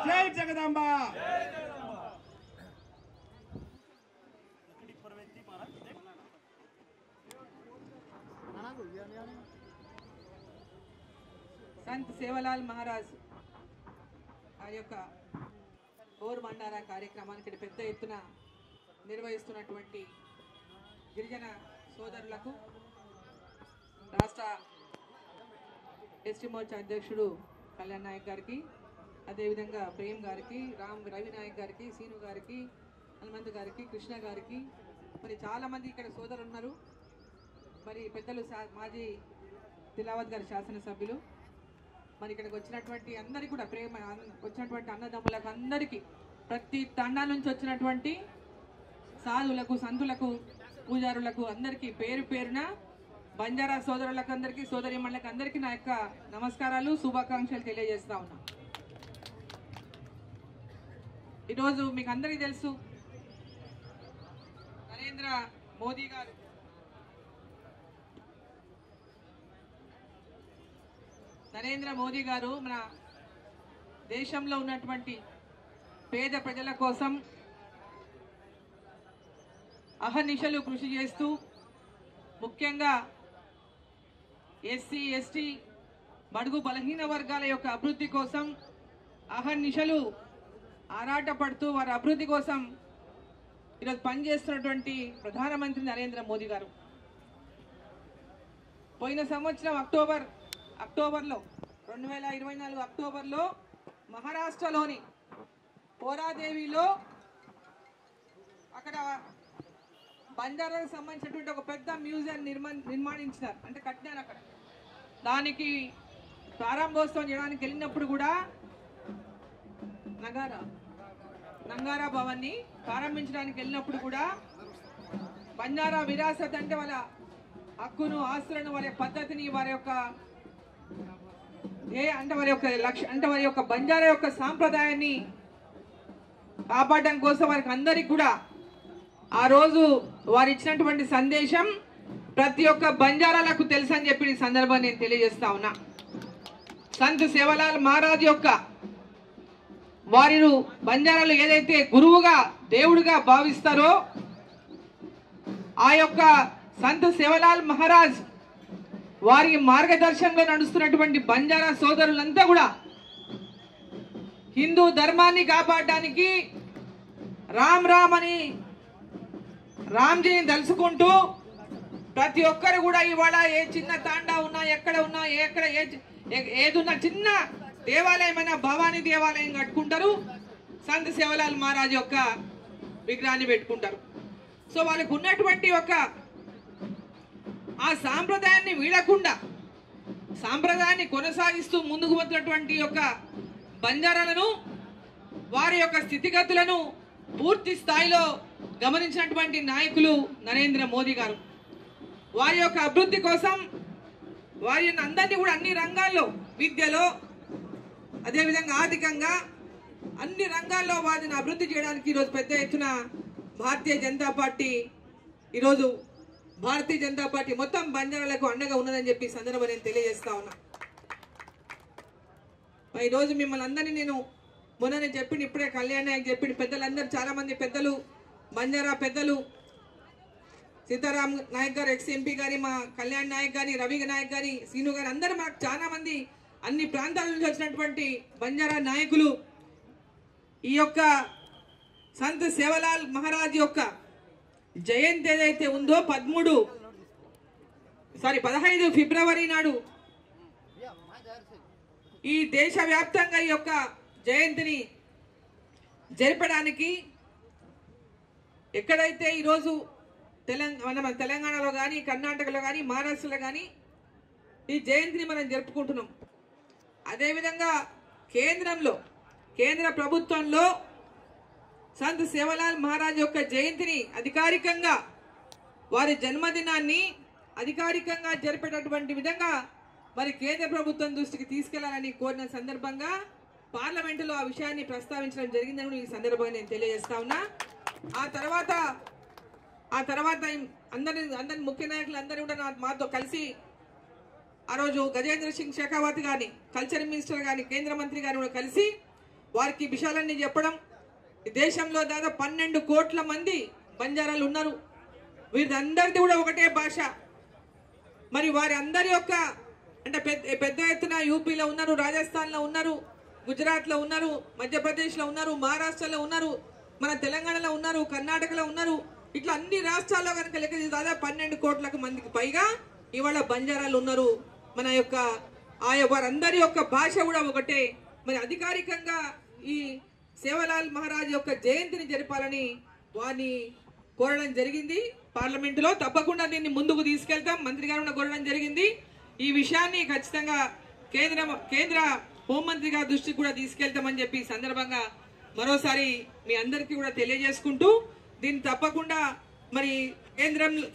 జై జగదాంబ సంత్ సేవలాల్ మహారాజ్ వారి యొక్క గోర్ మండారా కార్యక్రమానికి పెద్ద ఎత్తున నిర్వహిస్తున్నటువంటి గిరిజన సోదరులకు రాష్ట్ర ఎస్టీ మోర్చా అధ్యక్షుడు కళ్యాణ్ నాయక్ గారికి, అదేవిధంగా ప్రేమ్ గారికి, రవి నాయక్ గారికి, సీను గారికి, హనుమంత్ గారికి, కృష్ణ గారికి, మరి చాలామంది ఇక్కడ సోదరులు ఉన్నారు. మరి పెద్దలు మాజీ తిలావత్ గారి శాసనసభ్యులు, మరి ఇక్కడికి వచ్చినటువంటి అందరికీ కూడా ప్రేమ వచ్చినటువంటి అన్నదమ్ములకు అందరికీ, ప్రతి తండా నుంచి వచ్చినటువంటి సాధువులకు, సంతులకు, పూజారులకు అందరికీ పేరు పేరున బంజారా సోదరులకు అందరికీ, సోదరిమణులకు అందరికీ నా యొక్క నమస్కారాలు, శుభాకాంక్షలు తెలియజేస్తా ఉన్నా. ఈరోజు మీకు అందరికీ తెలుసు, నరేంద్ర మోదీ గారు మన దేశంలో ఉన్నటువంటి పేద ప్రజల కోసం అహర్నిశలు కృషి చేస్తూ, ముఖ్యంగా ఎస్సీ ఎస్టీ బడుగు బలహీన వర్గాల యొక్క అభివృద్ధి కోసం అహర్నిశలు ఆరాటపడుతూ వారి అభివృద్ధి కోసం ఈరోజు పనిచేస్తున్నటువంటి ప్రధానమంత్రి నరేంద్ర మోదీ గారు. పోయిన సంవత్సరం అక్టోబర్లో 2024 అక్టోబర్లో మహారాష్ట్రలోని పోరాదేవిలో అక్కడ బంజారాకు సంబంధించినటువంటి ఒక పెద్ద మ్యూజియం నిర్మాణించినారు, అంటే కట్టినారు. అక్కడ దానికి ప్రారంభోత్సవం చేయడానికి వెళ్ళినప్పుడు కూడా నంగారా భవన్ని ప్రారంభించడానికి వెళ్ళినప్పుడు కూడా బంజారా విరాసత్ అంటే వాళ్ళ హక్కును, ఆస్తులను, వారి పద్ధతిని, వారి యొక్క వారి యొక్క బంజారా యొక్క సాంప్రదాయాన్ని కాపాడడం కోసం వారికి అందరికి కూడా ఆ రోజు వారు ఇచ్చినటువంటి సందేశం ప్రతి ఒక్క బంజారాలకు తెలుసు అని చెప్పి ఈ సందర్భాన్ని నేను తెలియజేస్తా ఉన్నా. సంత్ సేవలాల్ మహారాజ్ యొక్క వారు బంజారాలు ఏదైతే గురువుగా, దేవుడిగా భావిస్తారో ఆ యొక్క సంత్ సేవలాల్ మహారాజ్ వారి మార్గదర్శనంలో నడుస్తున్నటువంటి బంజారా సోదరులంతా కూడా హిందూ ధర్మాన్ని కాపాడడానికి రామ్ రామ్ అని రామ్జీని తలుచుకుంటూ ప్రతి ఒక్కరు కూడా ఇవాళ ఏ చిన్న తాండా ఉన్నా, ఎక్కడ ఉన్నా, ఏదున్నా చిన్న దేవాలయమైన భవానీ దేవాలయం కట్టుకుంటారు, సంత్ సేవలాల్ మహారాజ్ యొక్క విగ్రహాన్ని పెట్టుకుంటారు. సో వాళ్ళకు ఉన్నటువంటి ఒక ఆ సాంప్రదాయాన్ని వీడకుండా సాంప్రదాయాన్ని కొనసాగిస్తూ ముందుకు పోతున్నటువంటి యొక్క బంజారాలను, వారి యొక్క స్థితిగతులను పూర్తి స్థాయిలో గమనించినటువంటి నాయకులు నరేంద్ర మోదీ గారు. వారి యొక్క అభివృద్ధి కోసం వారి అందరినీ కూడా అన్ని రంగాల్లో, విద్యలో, అదేవిధంగా ఆర్థికంగా అన్ని రంగాల్లో వారిని అభివృద్ధి చేయడానికి ఈరోజు పెద్ద ఎత్తున భారతీయ జనతా పార్టీ మొత్తం బంజారాలకు అండగా ఉన్నదని చెప్పి సందర్భం నేను తెలియజేస్తా ఉన్నా. ఈరోజు మిమ్మల్ని అందరినీ నేను మొన్ననే చెప్పింది, ఇప్పుడే కళ్యాణ్ నాయక్ చెప్పింది, పెద్దలందరూ చాలా మంది పెద్దలు, బంజారా పెద్దలు, సీతారాం నాయక్ గారు ఎక్స్ ఎంపీ గారి, మా కళ్యాణ్ నాయక్ గారి, రవి నాయక్ గారి, సీను గారు, అందరూ మాకు చాలా మంది అన్ని ప్రాంతాల నుంచి వచ్చినటువంటి బంజారా నాయకులు ఈ యొక్క సంత్ సేవలాల్ మహారాజ్ యొక్క జయంతి ఏదైతే ఉందో 15 ఫిబ్రవరి నాడు ఈ దేశవ్యాప్తంగా ఈ యొక్క జయంతిని జరపడానికి ఎక్కడైతే ఈరోజు తెలంగాణలో కానీ, కర్ణాటకలో కానీ, మహారాష్ట్రలో కానీ ఈ జయంతిని మనం జరుపుకుంటున్నాం. అదేవిధంగా కేంద్ర ప్రభుత్వంలో సంత్ సేవలాల్ మహారాజ్ యొక్క జయంతిని అధికారికంగా, వారి జన్మదినాన్ని అధికారికంగా జరిపేటటువంటి విధంగా మరి కేంద్ర ప్రభుత్వం దృష్టికి తీసుకెళ్లాలని కోరిన సందర్భంగా పార్లమెంటులో ఆ విషయాన్ని ప్రస్తావించడం జరిగిందని ఈ సందర్భంగా నేను తెలియజేస్తా ఉన్నా. ఆ తర్వాత అందరి ముఖ్య నాయకులు అందరూ కూడా మాతో కలిసి ఆ రోజు గజేంద్ర సింగ్ షెకావత్ గారిని, కల్చర్ మినిస్టర్ గారిని, కేంద్ర మంత్రి గారిని కూడా కలిసి వారికి విషయాలన్నీ చెప్పడం. ఈ దేశంలో దాదాపు 12 కోట్ల మంది బంజారాలు ఉన్నారు. వీరందరిది కూడా ఒకటే భాష. మరి వారి అందరి యొక్క అంటే పెద్ద ఎత్తున యూపీలో ఉన్నారు, రాజస్థాన్లో ఉన్నారు, గుజరాత్లో ఉన్నారు, మధ్యప్రదేశ్లో ఉన్నారు, మహారాష్ట్రలో ఉన్నారు, మన తెలంగాణలో ఉన్నారు, కర్ణాటకలో ఉన్నారు. ఇట్లా అన్ని రాష్ట్రాల్లో కనుక లెక్క దాదాపు 12 కోట్ల మందికి పైగా ఇవాళ బంజారాలు ఉన్నారు. మన యొక్క వారందరి యొక్క భాష కూడా ఒకటే. మరి అధికారికంగా ఈ సేవలాల్ మహారాజ్ యొక్క జయంతిని జరపాలని వారిని కోరడం జరిగింది పార్లమెంటులో. తప్పకుండా దీన్ని ముందుకు తీసుకెళ్తాం. మంత్రి గారు కూడా కోరడం జరిగింది. ఈ విషయాన్ని ఖచ్చితంగా కేంద్ర హోంమంత్రి గారి దృష్టికి కూడా తీసుకెళ్తామని చెప్పి సందర్భంగా మరోసారి మీ అందరికీ కూడా తెలియజేసుకుంటూ, దీన్ని తప్పకుండా మరి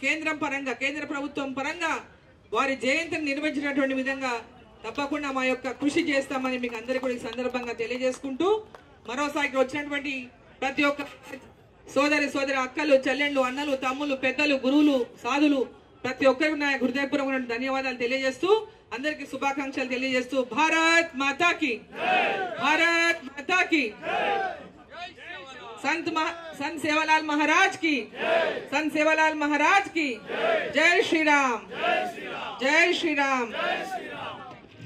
కేంద్రం పరంగా కేంద్ర ప్రభుత్వం పరంగా వారి జయంతిని నిర్వహించినటువంటి విధంగా తప్పకుండా మా యొక్క కృషి చేస్తామని మీకు అందరికీ కూడా ఈ సందర్భంగా తెలియజేసుకుంటూ, మరోసారి వచ్చినటువంటి ప్రతి ఒక్క సోదరి అక్కలు, చెల్లెళ్ళు, అన్నలు, తమ్ములు, పెద్దలు, గురువులు, సాధులు ప్రతి ఒక్కరికి నా హృదయపూర్వక ధన్యవాదాలు తెలియజేస్తూ, అందరికి శుభాకాంక్షలు తెలియజేస్తూ, భారత్ మాతా की भारत माता की, संत सेवालाल महाराज की, संत सेवालाल महाराज की, जय श्री राम, जय श्री राम।